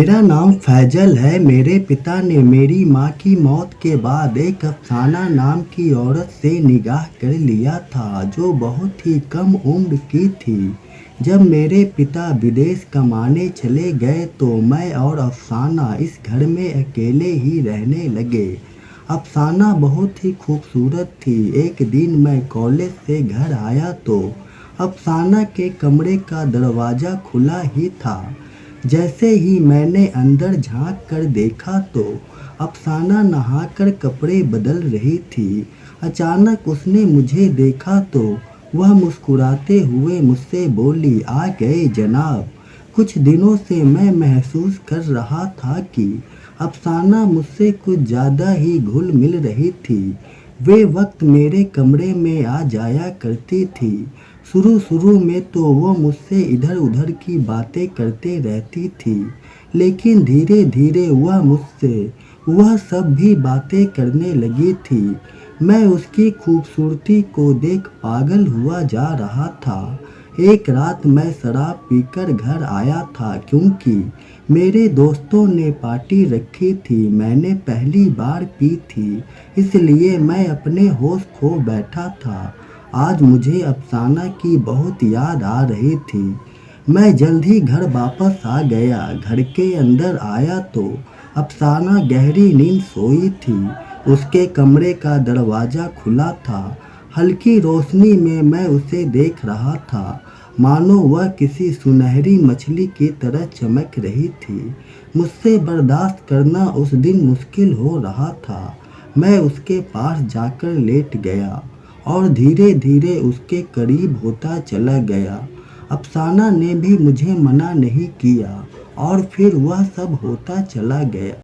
मेरा नाम फैजल है। मेरे पिता ने मेरी माँ की मौत के बाद एक अफसाना नाम की औरत से निकाह कर लिया था, जो बहुत ही कम उम्र की थी। जब मेरे पिता विदेश कमाने चले गए तो मैं और अफसाना इस घर में अकेले ही रहने लगे। अफसाना बहुत ही खूबसूरत थी। एक दिन मैं कॉलेज से घर आया तो अफसाना के कमरे का दरवाज़ा खुला ही था। जैसे ही मैंने अंदर झांक कर देखा तो अफसाना नहाकर कपड़े बदल रही थी। अचानक उसने मुझे देखा तो वह मुस्कुराते हुए मुझसे बोली, "आ गए जनाब।" कुछ दिनों से मैं महसूस कर रहा था कि अफसाना मुझसे कुछ ज़्यादा ही घुल मिल रही थी। वे वक्त मेरे कमरे में आ जाया करती थी। शुरू में तो वो मुझसे इधर उधर की बातें करते रहती थी, लेकिन धीरे धीरे वह सब भी बातें करने लगी थी। मैं उसकी खूबसूरती को देख पागल हुआ जा रहा था। एक रात मैं शराब पीकर घर आया था, क्योंकि मेरे दोस्तों ने पार्टी रखी थी। मैंने पहली बार पी थी, इसलिए मैं अपने होश खो बैठा था। आज मुझे अफसाना की बहुत याद आ रही थी। मैं जल्द ही घर वापस आ गया। घर के अंदर आया तो अफसाना गहरी नींद सोई थी। उसके कमरे का दरवाज़ा खुला था। हल्की रोशनी में मैं उसे देख रहा था, मानो वह किसी सुनहरी मछली की तरह चमक रही थी। मुझसे बर्दाश्त करना उस दिन मुश्किल हो रहा था। मैं उसके पास जाकर लेट गया और धीरे धीरे उसके करीब होता चला गया। अफसाना ने भी मुझे मना नहीं किया और फिर वह सब होता चला गया।